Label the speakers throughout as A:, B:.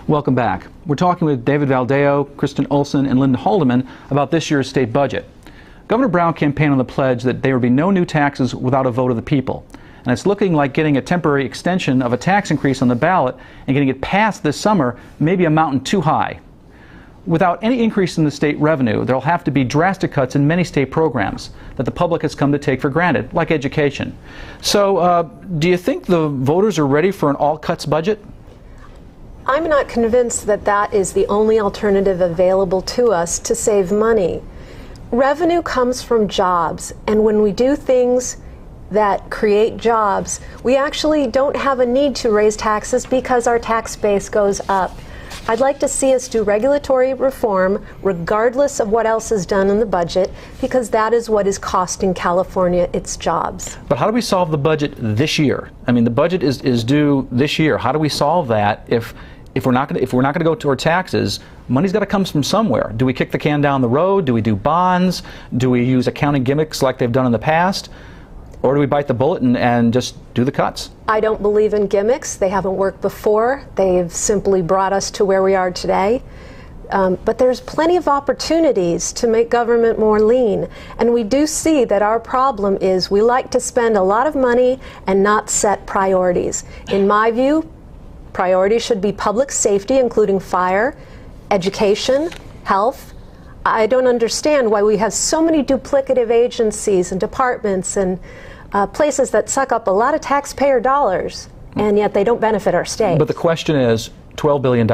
A: Welcome back. We're talking with David Valadao, Kristin Olsen, and Linda Halderman about this year's state budget. Governor Brown campaigned on the pledge that there would be no new taxes without a vote of the people. And it's looking like getting a temporary extension of a tax increase on the ballot and getting it passed this summer may be a mountain too high. Without any increase in the state revenue, there will have to be drastic cuts in many state programs that the public has come to take for granted, like education. So, do you think the voters are ready for an all-cuts budget?
B: I'm not convinced that that is the only alternative available to us to save money. Revenue comes from jobs, and when we do things that create jobs, we actually don't have a need to raise taxes because our tax base goes up. I'd like to see us do regulatory reform regardless of what else is done in the budget, because that is what is costing California its jobs.
A: But how do we solve the budget this year? I mean, the budget is due this year. How do we solve that if we're not going to go toward taxes? Money's got to come from somewhere. Do we kick the can down the road? Do we do bonds? Do we use accounting gimmicks like they've done in the past? Or do we bite the bullet and just do the cuts?
B: I don't believe in gimmicks. They haven't worked before. They've simply brought us to where we are today. But there's plenty of opportunities to make government more lean. And we do see that our problem is we like to spend a lot of money and not set priorities. In my view, priorities should be public safety, including fire, education, health. I don't understand why we have so many duplicative agencies and departments and places that suck up a lot of taxpayer dollars, and yet they don't benefit our state.
A: But the question is $12 billion.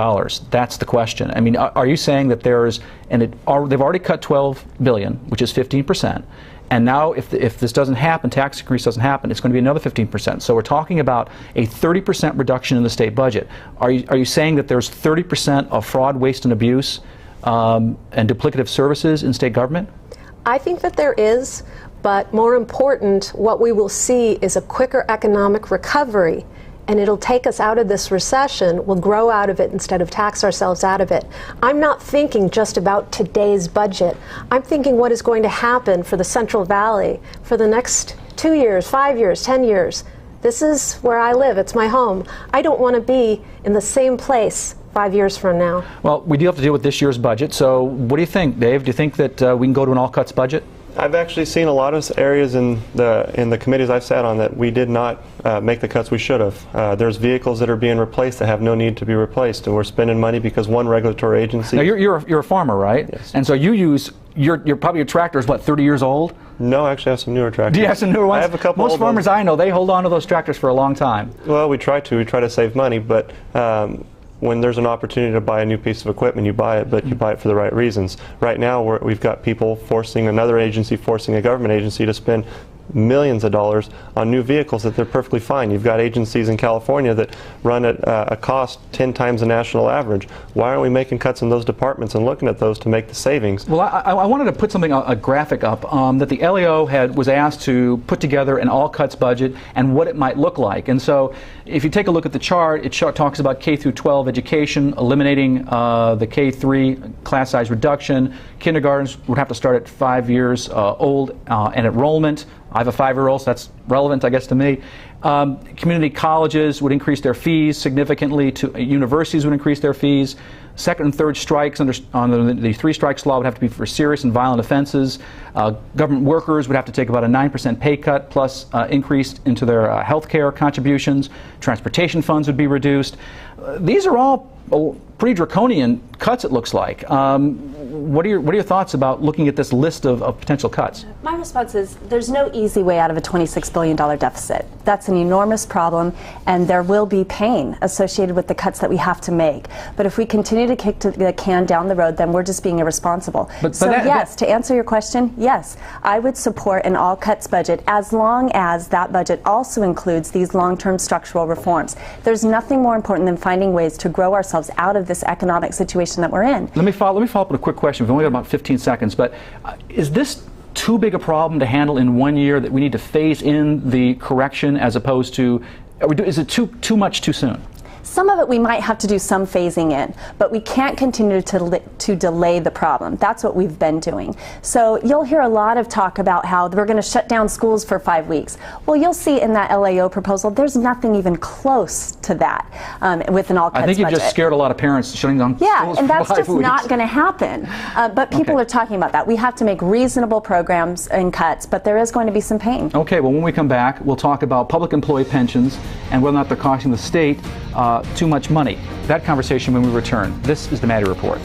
A: That's the question. I mean, are you saying that there's, they've already cut $12 billion, which is 15%, and now if this doesn't happen, tax increase doesn't happen, it's going to be another 15%. So we're talking about a 30% reduction in the state budget. Are you saying that there's 30% of fraud, waste, and abuse and duplicative services in state government?
B: I think that there is, but more important, what we will see is a quicker economic recovery, and it'll take us out of this recession. We'll grow out of it instead of tax ourselves out of it. I'm not thinking just about today's budget. I'm thinking what is going to happen for the Central Valley for the next 2 years, 5 years, 10 years. This is where I live. It's my home. I don't want to be in the same place 5 years from now.
A: Well, we do have to deal with this year's budget. So what do you think, Dave? Do you think that we can go to an all-cuts budget?
C: I've actually seen a lot of areas in the committees I've sat on that we did not make the cuts we should have. There's vehicles that are being replaced that have no need to be replaced, and we're spending money because one regulatory agency.
A: Now you're a farmer, right?
C: Yes.
A: And so you use probably your tractor is what, 30 years old?
C: No, I actually have some newer tractors.
A: Do you have some newer ones?
C: I have a couple.
A: Most farmers I know, they hold on to those tractors for a long time.
C: Well, we try to save money, but when there's an opportunity to buy a new piece of equipment, you buy it, but you buy it for the right reasons. Right now, we've got people forcing another agency, forcing a government agency to spend millions of dollars on new vehicles that they're perfectly fine. You've got agencies in California that run at a cost 10 times the national average. Why aren't we making cuts in those departments and looking at those to make the savings?
A: Well, I wanted to put something, a graphic up that the LAO was asked to put together an all-cuts budget and what it might look like. And so if you take a look at the chart, it talks about K through 12 education, eliminating the K-3 class size reduction. Kindergartens would have to start at 5 years old, and enrollment. I have a 5-year-old, so that's relevant, I guess, to me. Community colleges would increase their fees significantly. Universities would increase their fees. Second and third strikes under the 3 strikes law would have to be for serious and violent offenses. Government workers would have to take about a 9% pay cut plus increase into their health care contributions. Transportation funds would be reduced. These are all pretty draconian cuts, it looks like. What are your thoughts about looking at this list of potential cuts?
D: My response is there's no easy way out of a $26 billion deficit. That's an enormous problem, and there will be pain associated with the cuts that we have to make. But if we continue to kick the can down the road, then we're just being irresponsible. Yes, to answer your question, yes, I would support an all-cuts budget as long as that budget also includes these long-term structural reforms. There's nothing more important than finding ways to grow ourselves out of this economic situation that we're in. Let
A: me follow up with a quick question. We've only got about 15 seconds, but is this too big a problem to handle in 1 year that we need to phase in the correction as opposed to, is it too much too soon?
D: Some of it we might have to do some phasing in, but we can't continue to delay the problem. That's what we've been doing. So you'll hear a lot of talk about how we're going to shut down schools for 5 weeks. Well, you'll see in that LAO proposal, there's nothing even close to that with an all-cuts budget.
A: I think you just scared a lot of parents shutting down schools for 5 weeks.
D: Yeah, and that's just not going to happen. But people are talking about that. We have to make reasonable programs and cuts, but there is going to be some pain.
A: Okay, well, when we come back, we'll talk about public employee pensions and whether or not they're costing the state too much money. That conversation when we return. This is the Maddy Report.